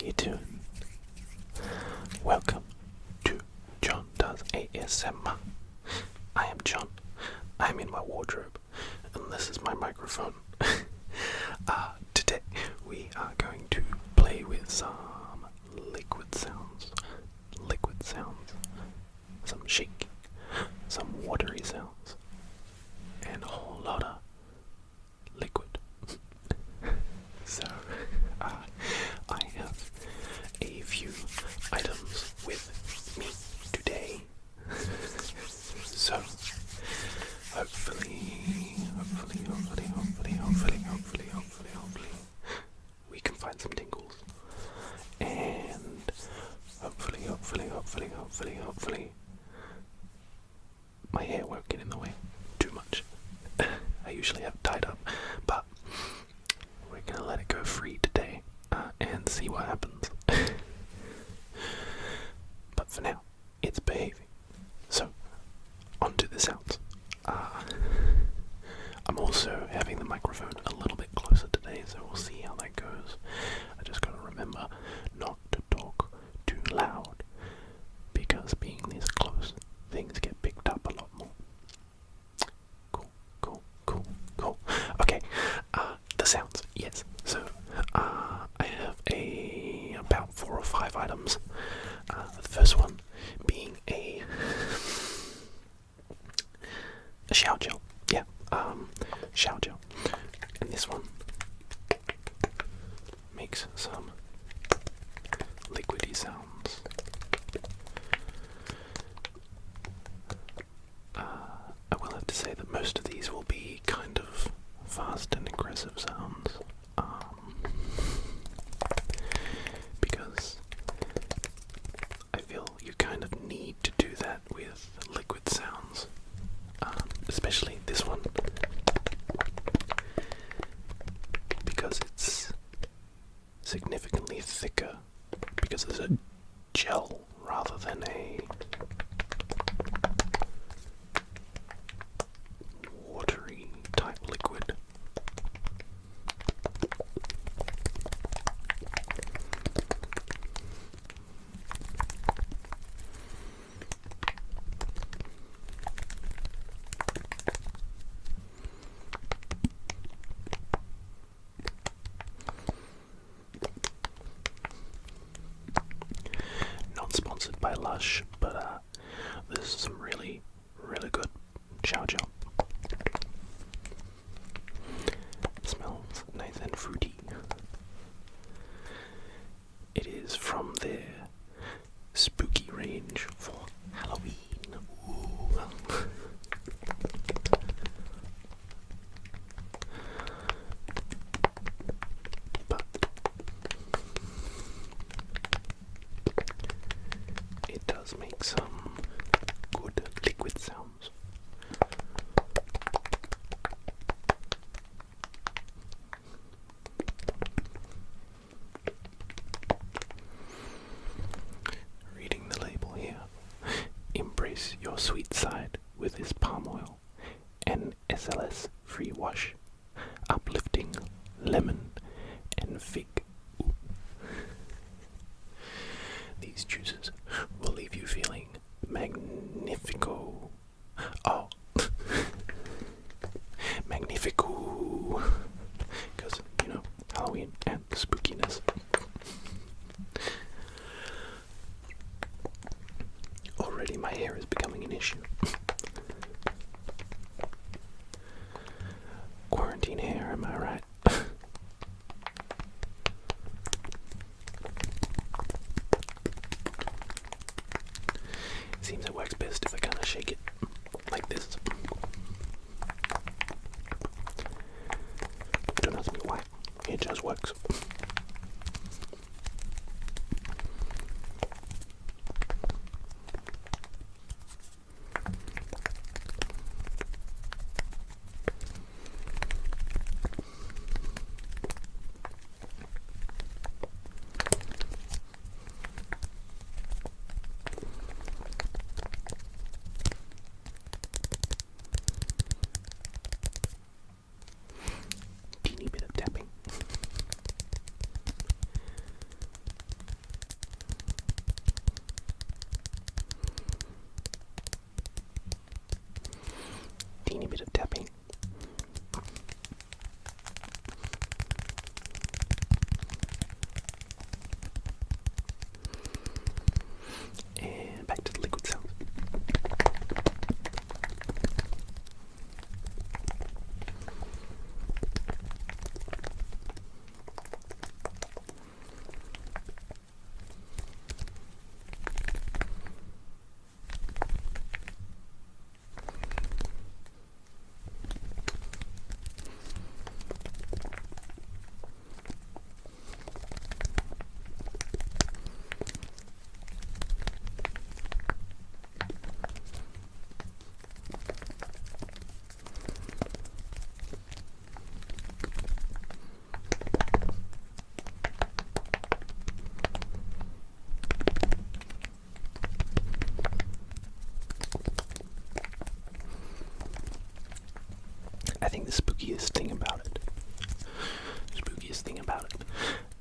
you doing? Welcome to John Does ASMR. I am John. I'm in my wardrobe, and this is my microphone. Today we are going to play with some liquid sounds, some shaking, some watery sounds, and a whole lot of liquid. So, I have a few items with me today. So, hopefully, we can find some tingles. And hopefully, my hair won't get in the way too much. I usually have it tied up, but we're gonna let it go free today and see what happens. But for now, it's behaving. So, on to the sounds. I'm also having the microphone a little bit closer today, so we'll see how that goes. I just gotta remember not to talk too loud, because being this close, things get picked up a lot more. Cool. Okay, the sounds, yes. So, I have about 4 or 5 items. The first one being a shower gel. Yeah, shower gel. And this one makes some liquidy sounds. I will have to say that most of these will be kind of fast and aggressive sounds, because I feel you kind of need to do that with liquid sounds, especially this one, because it's significantly thicker, because it's a gel rather than a watery type liquid. Not sponsored by Lush, but this is some really good shower gel. It smells nice and fruity. It is from their spooky range for Halloween. Ooh. But it does make some good liquid sounds. Reading the label here. Embrace your sweet side with this palm oil and SLS free wash, uplifting lemon and fig. Ooh. These juices will leave you feeling magnifico. Oh, magnifico. Because, Halloween and spookiness. Already my hair is becoming an issue. Quarantine hair, am I right? Seems it works best if I kind of shake it like this. Don't ask me why. It just works. Teeny bit of tapping.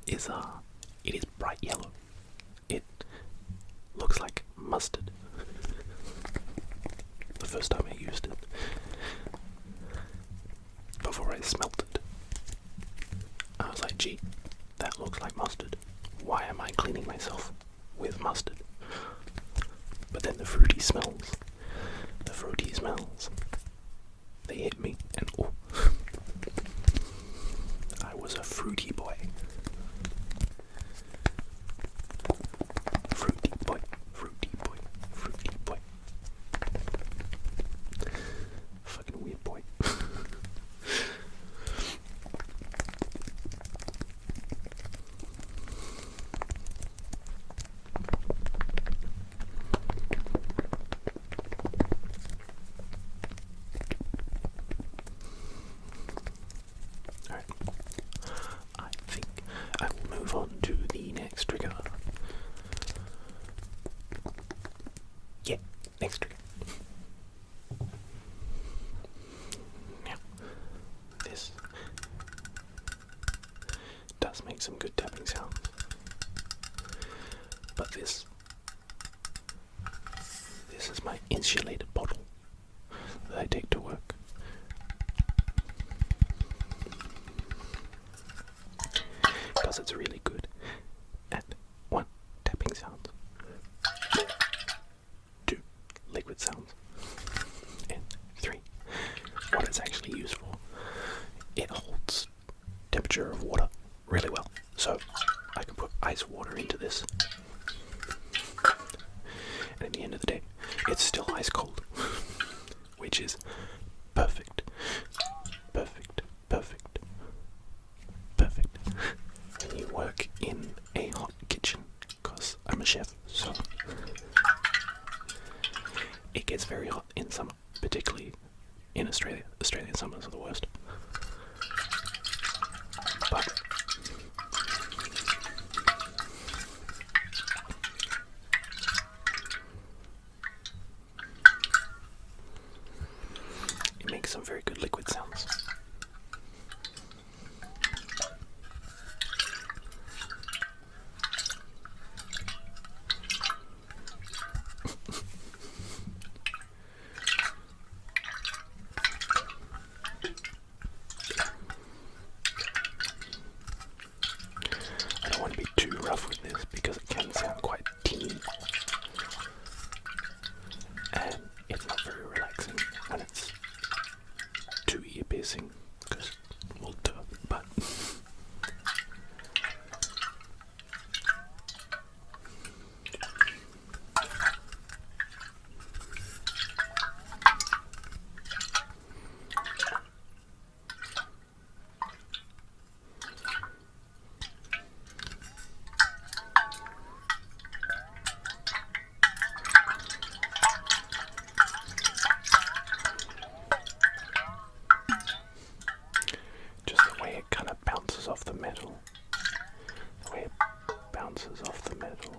is it is bright yellow. It looks like mustard. The first time I used it, before I smelt it, I was like, gee, that looks like mustard. Why am I cleaning myself with mustard? But then the fruity smells, they hit me, and oh, I was a fruity boy. Fruity boy, fruity boy, fruity boy. Fucking weird boy. I will move on to the next trigger. Yeah, next trigger. Now, this does make some good tapping sounds, but this is my insulated bottle that I take to work. Because it's really good at 1, tapping sounds, 2, liquid sounds, and 3, what it's actually used for. It holds temperature of water really well, so I can put ice water into this, and at the end of the day, it's still ice cold, which is perfect, perfect, perfect, perfect. When you work in a hot kitchen, because I'm a chef, so it gets very hot in summer, particularly in Australia. Australian summers are the worst. But it makes some very good liquid sounds. I don't want to be too rough with this because it can sound quite teeny, and it's not very relaxing when it's too ear piercing, because, well, duh, but just the way it kind of bounces off the metal. The way it bounces off the metal.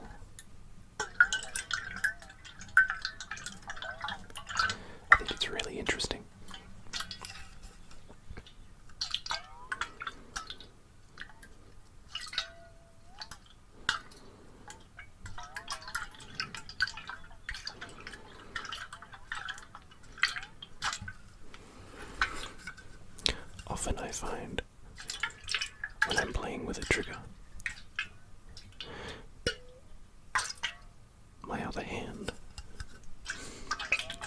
I think it's really interesting. Often I find when I'm playing with a trigger, my other hand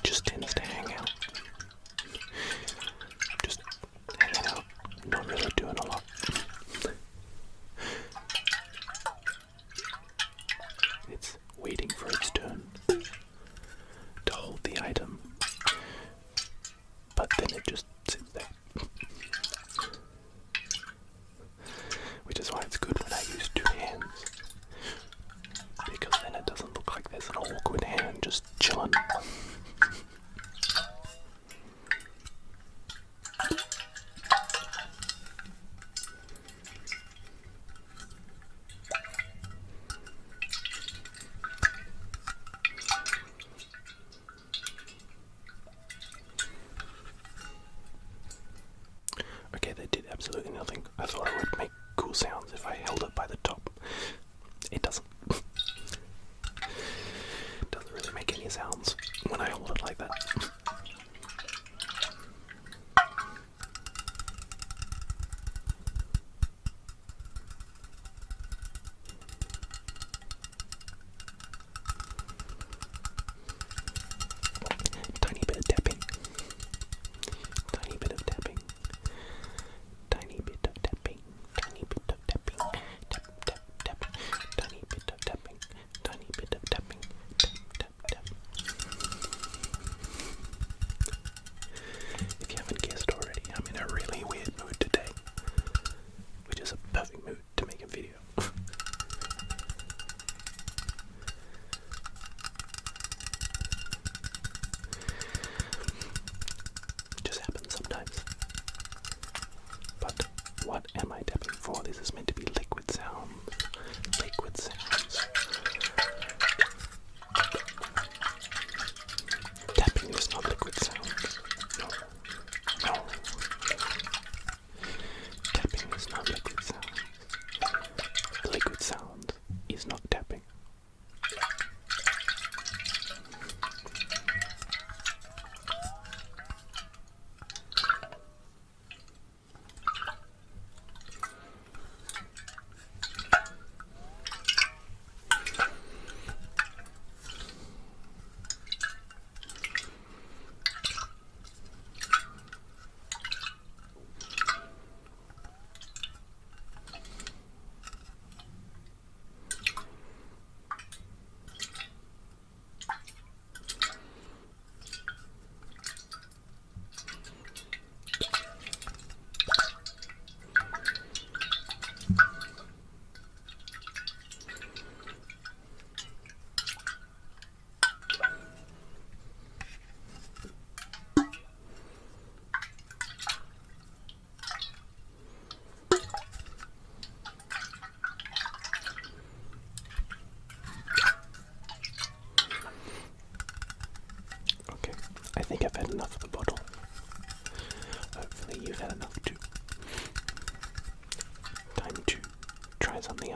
just tends to hang out. Just hanging out, not really doing a lot. It's waiting for its turn to hold the item, but then it just sits there. Which is why it's good when I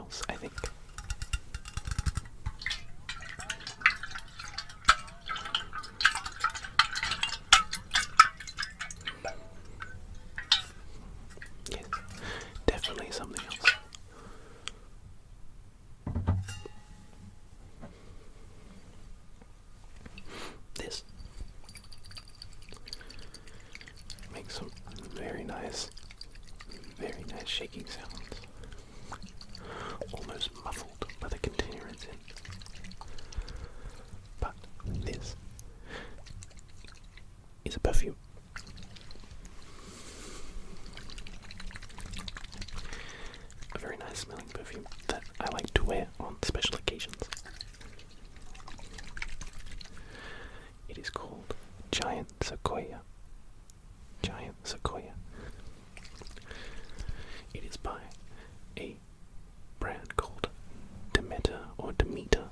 else, I think. Yes, definitely something else. This makes some very nice shaking sounds. Almost muffled by the container it's in. But this is a perfume. A very nice smelling perfume that I like to wear on special occasions. It is called Giant Sequoia. Giant Sequoia. It is by a brand called Demeter or Demeter.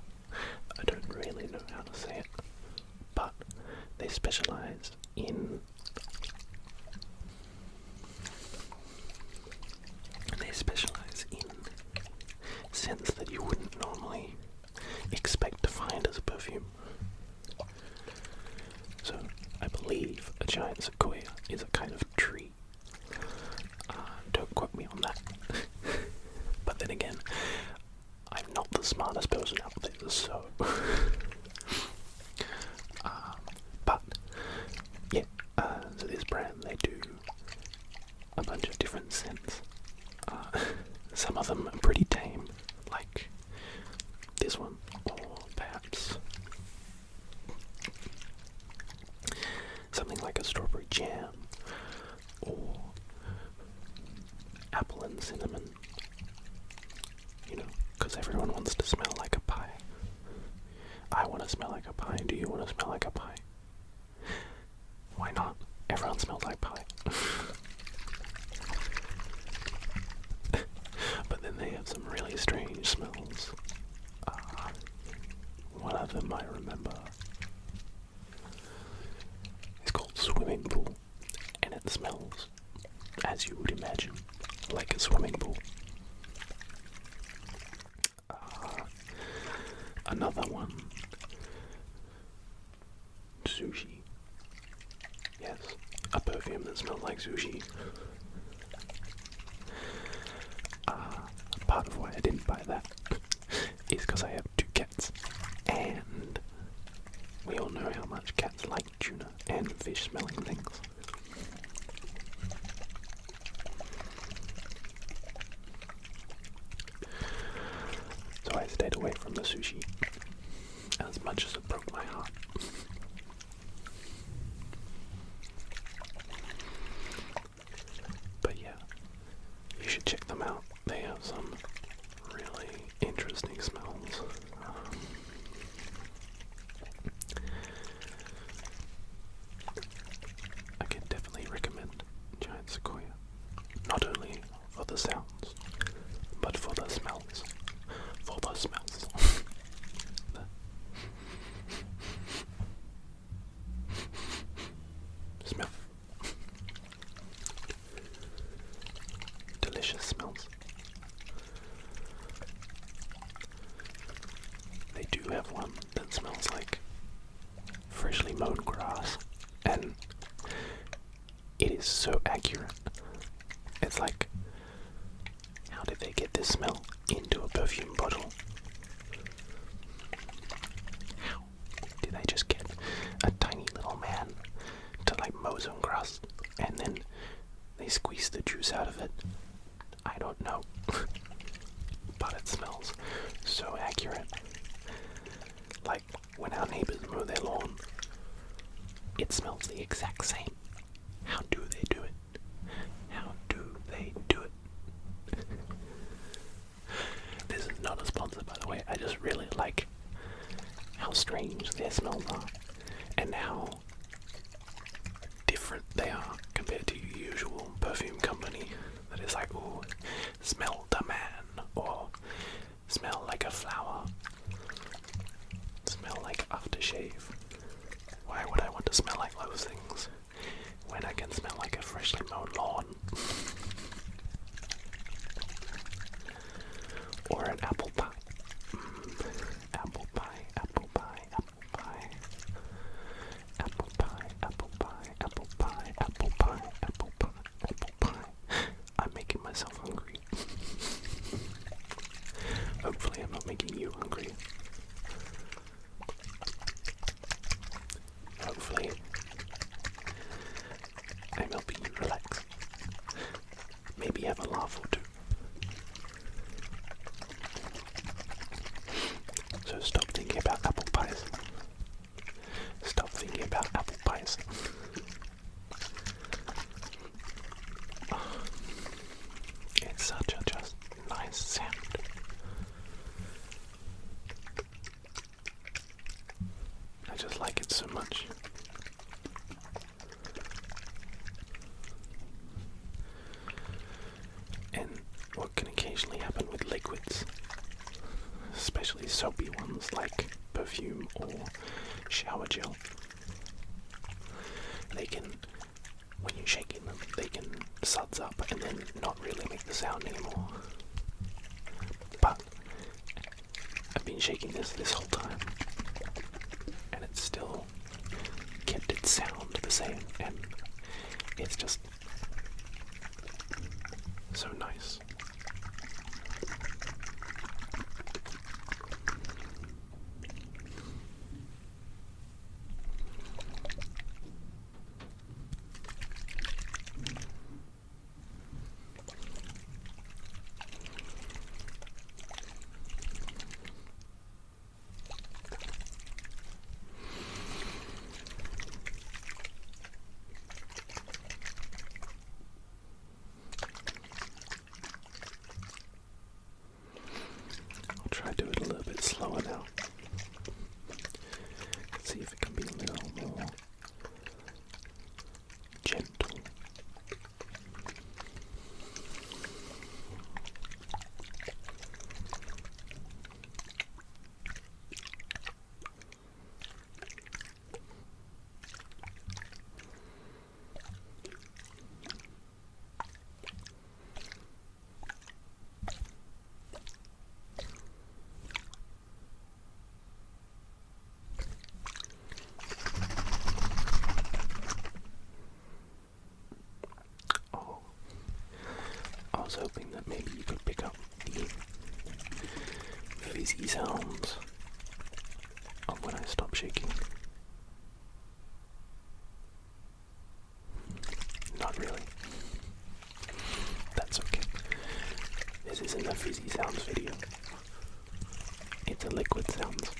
I don't really know how to say it, but they specialize in scents that you wouldn't normally expect to find as a perfume. So I believe a giant sequoia is a kind of tree. Don't quote me on that. But then again, I'm not the smartest person out there, so... but, yeah, so this brand, they do a bunch of different scents. Some of them are pretty tame, like this one, or perhaps something like a strawberry jam, or apple and cinnamon, you know, because everyone wants to smell like a pie. I want to smell like a pie. Do you want to smell like a pie? Why not? Everyone smells like pie. But then they have some really strange smells. One of them I remember is called Swimming Pool, and it smells, as you would imagine, like a swimming pool. Another one, Sushi. Yes, a perfume that smells like sushi. Part of why I didn't buy that is because I have 2 cats, and we all know how much cats like tuna and fish smelling things. So I stayed away from the sushi, as much as it broke my heart. But yeah, you should check them out. They have some really interesting smells. I can definitely recommend Giant Sequoia, not only for the sounds, but for the smells. For the smells. Smell. Delicious smells. They do have one that smells like freshly mown grass, and it is so accurate. It's like, how did they get this smell into a perfume bottle? How did they just get a tiny little man to like mow some grass and then they squeeze the juice out of it? I don't know. But it smells so accurate. Like when our neighbors mow their lawn, it smells the exact same. How do they do it? How do they do it? This is not a sponsor, by the way. I just really like how strange their smells are and how different they are compared to your usual perfume company that is like, ooh, smell the man, or smell like a flower, smell like aftershave. Why would I want to smell like those things when I can smell like a freshly mown lawn? Or soapy ones like Perfume or shower gel. They can, when you're shaking them, they can suds up and then not really make the sound anymore. But I've been shaking this whole time, and it's still kept its sound the same, and it's just so nice. Try to do it a little bit slower now. See if it can be a little more gentle. I was hoping that maybe you could pick up the fizzy sounds of when I stop shaking. Not really. That's okay. This isn't a fizzy sounds video. It's a liquid sounds.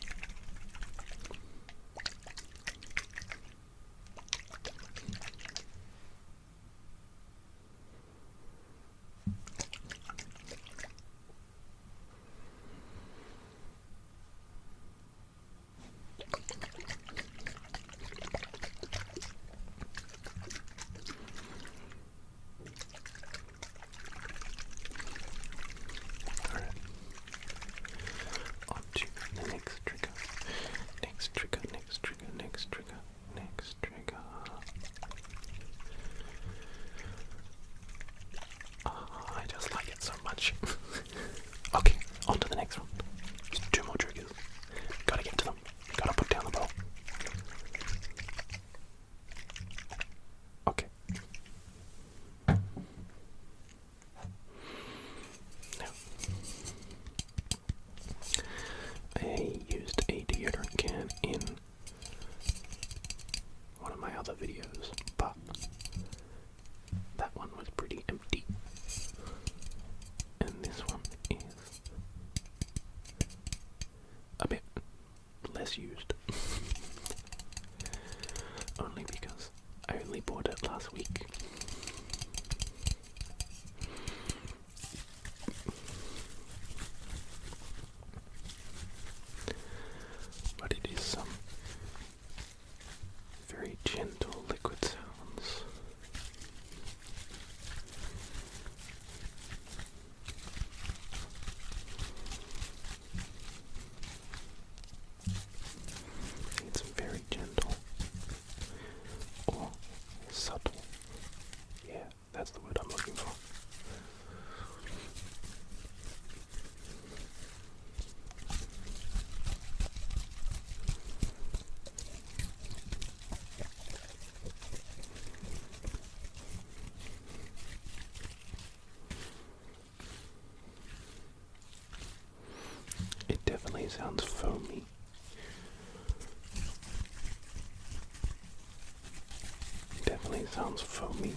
Okay, on to the next one. Just 2 more triggers. Gotta get to them. Gotta put down the ball. Okay. Now, I used a deodorant can in one of my other videos, but that one was pretty empty. And this one is a bit less used. Only because I only bought it last week. But it is some very gentle liquid sounds. It's very gentle or subtle. Yeah, that's the word I'm looking for. It definitely sounds foamy. Definitely sounds foamy,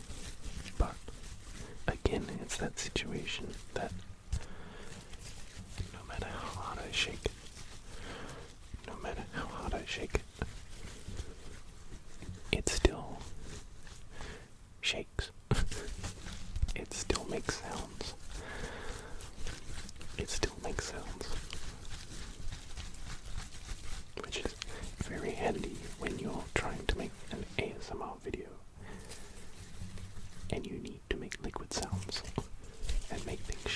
but again, it's that situation that no matter how hard I shake it, it still shakes. It still makes sounds. Which is very handy when you're trying to make an ASMR video and you need to make liquid sounds and make things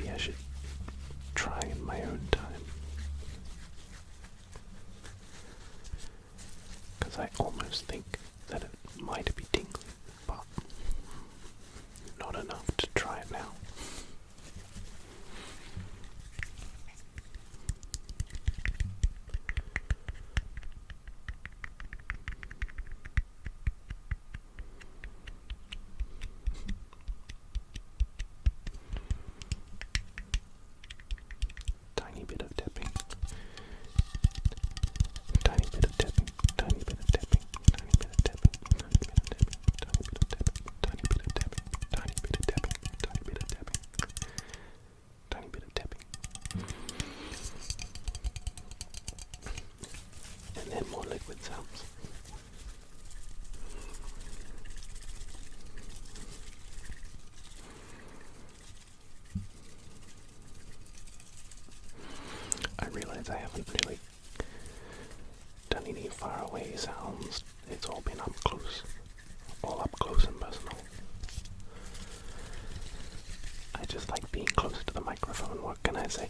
maybe I should try in my own time. Because I almost think that it might be tingly, but not enough to try it now. Tiny bit of tapping. Tiny bit of tapping. Tiny bit of tapping. Tiny bit of tapping. Tiny bit of tapping. Tiny bit of tapping. Tiny bit of tapping. Tiny bit of tapping. Tiny bit of tapping. Tiny bit of tapping. And then more liquid sounds. I realize I haven't really done any far away sounds. It's all been up close. All up close and personal. I just like being closer to the microphone, what can I say?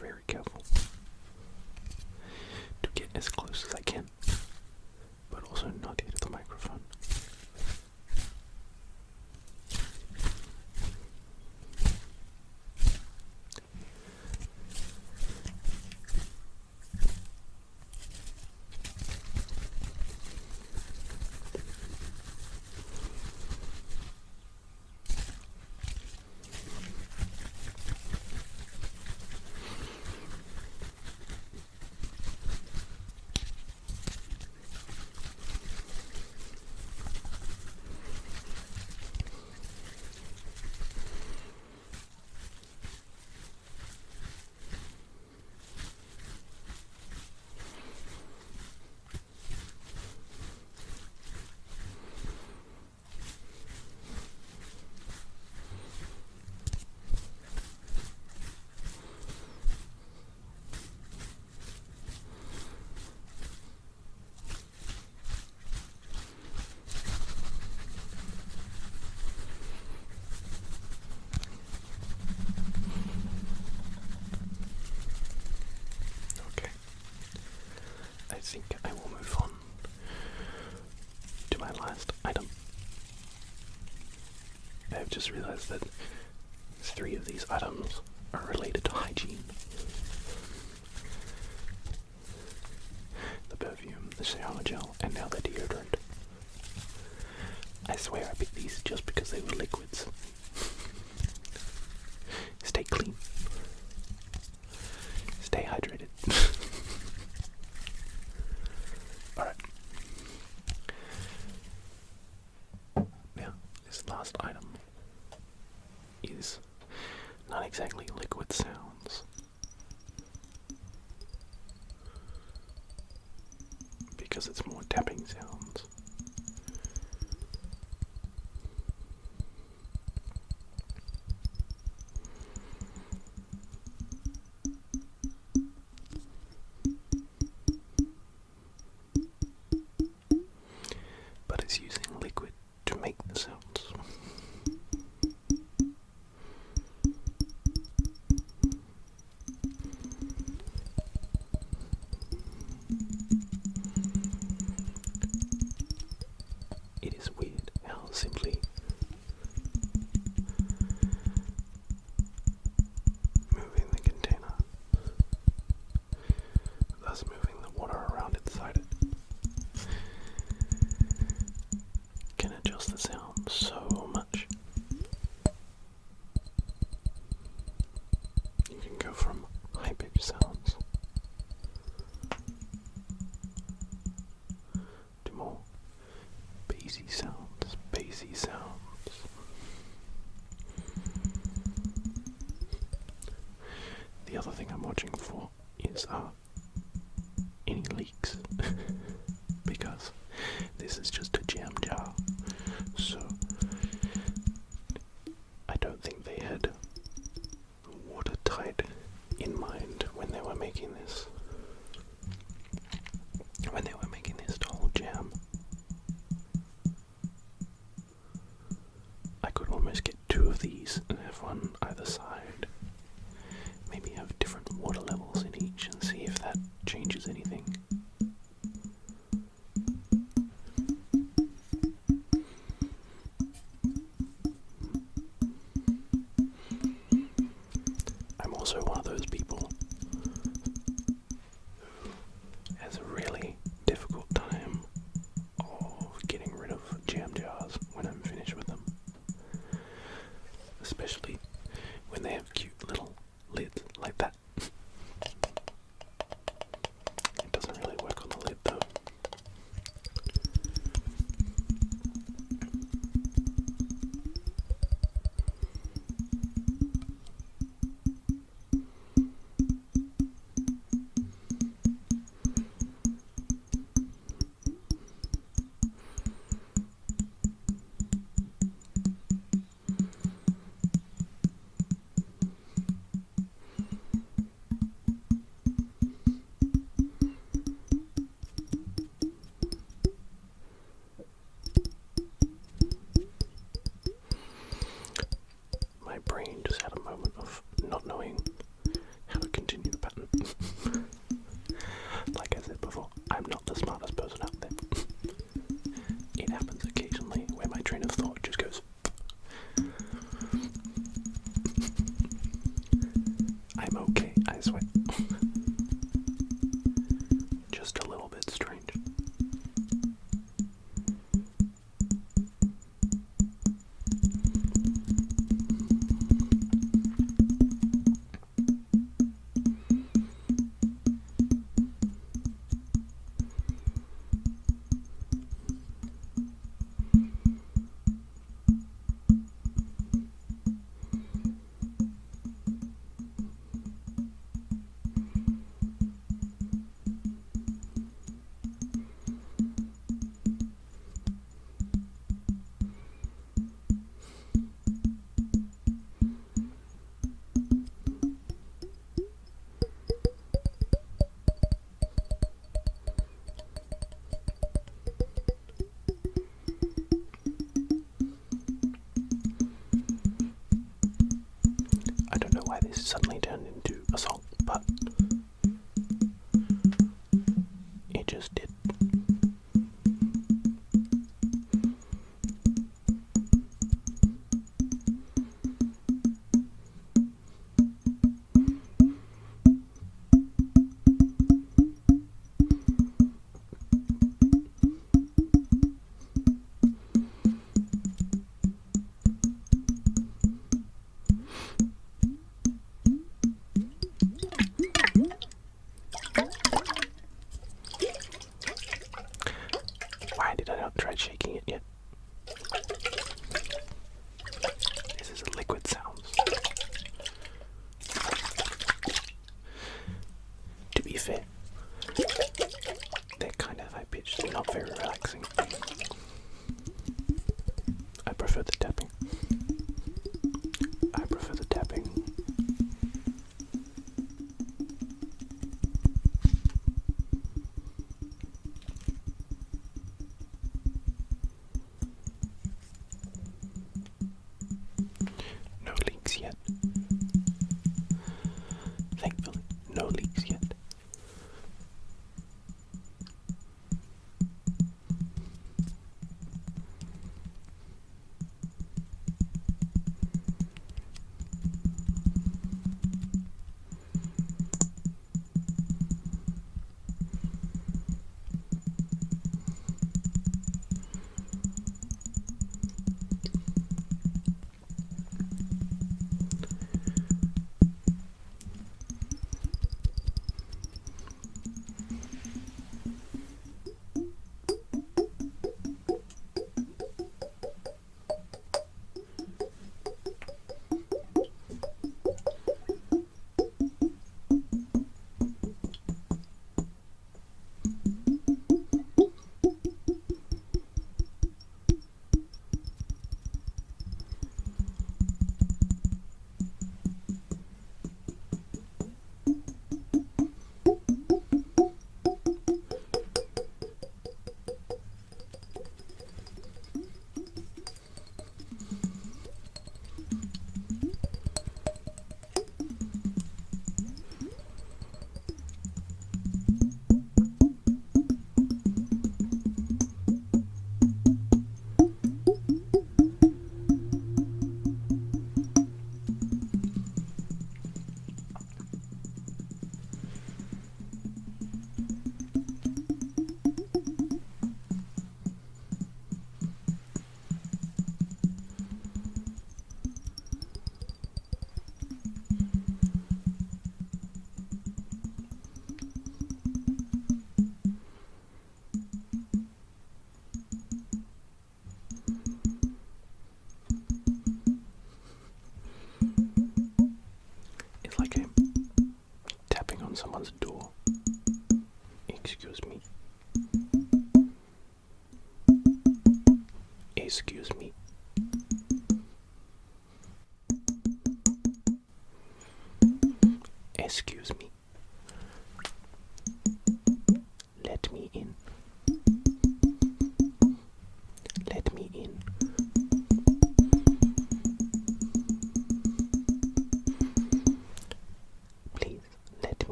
Very careful to get as close as I can, but also not hit the microphone. I think I will move on to my last item. I've just realized that 3 of these items are related to hygiene. The perfume, the shower gel, and now the deodorant. I swear I picked these just because they were liquids. Stay clean. Stay hydrated. Alright. Now, this last item is not exactly liquid sounds, because it's more tapping sounds. But it's using liquid to make the sounds. It is weird how simply moving the container, thus moving the water any leaks because this is just a jam jar, so I don't think they had watertight in mind when they were making this. When they were making this whole jam, I could almost get two of these and have one either side. Maybe have different water levels in each and see if that changes anything. I'm also one of those people who has a really difficult time of getting rid of jam jars when I'm finished with them. Especially when they have cute little lids like that. It doesn't really work on the lid though. My brain just had a moment of not knowing how to continue the pattern. Like I said before, I'm not the smartest person out there. It happens occasionally where my train of thought just goes. I'm okay, I swear. Just a little bit strange. Suddenly turned into a song, but it just did. Why did I not try shaking it yet? This is a liquid sounds. To be fair, they're kind of high pitched and not very relaxing. I prefer the tapping. I prefer the tapping. No leaks yet. Thankfully, no leaks yet.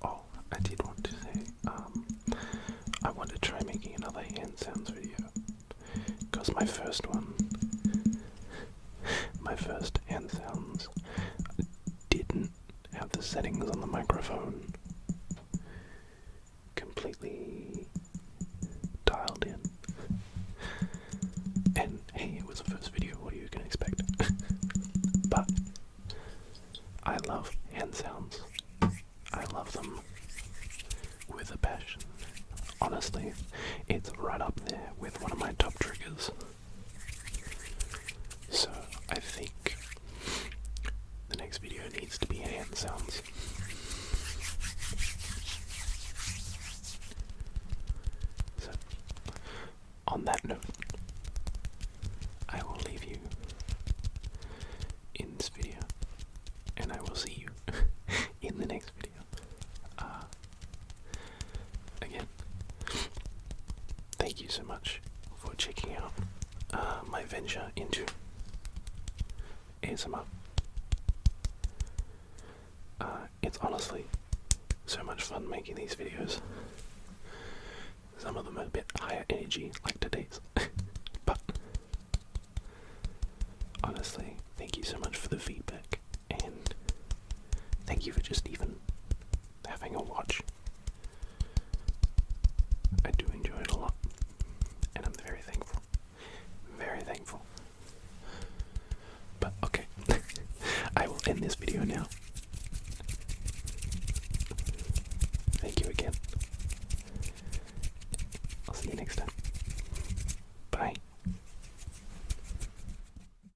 oh, I did want to say, I want to try making another hand sounds video, because my first hand sounds didn't have the settings on the microphone completely dialed in. And hey, it was the first video, what are you gonna expect? But I love hand sounds. I love them with a passion. Honestly, it's right up there with one of my top triggers. So I think the next video needs to be hand sounds. So, on that note, I will leave you in this video, and I will see you in the next video. Again, thank you so much for checking out my venture into ASMR. It's honestly so much fun making these videos. Some of them are a bit higher energy, like today's. But honestly, thank you so much for the feedback, and thank you for just even having a watch. I do enjoy it a lot, and I'm very thankful. Very thankful. But okay, I will end this video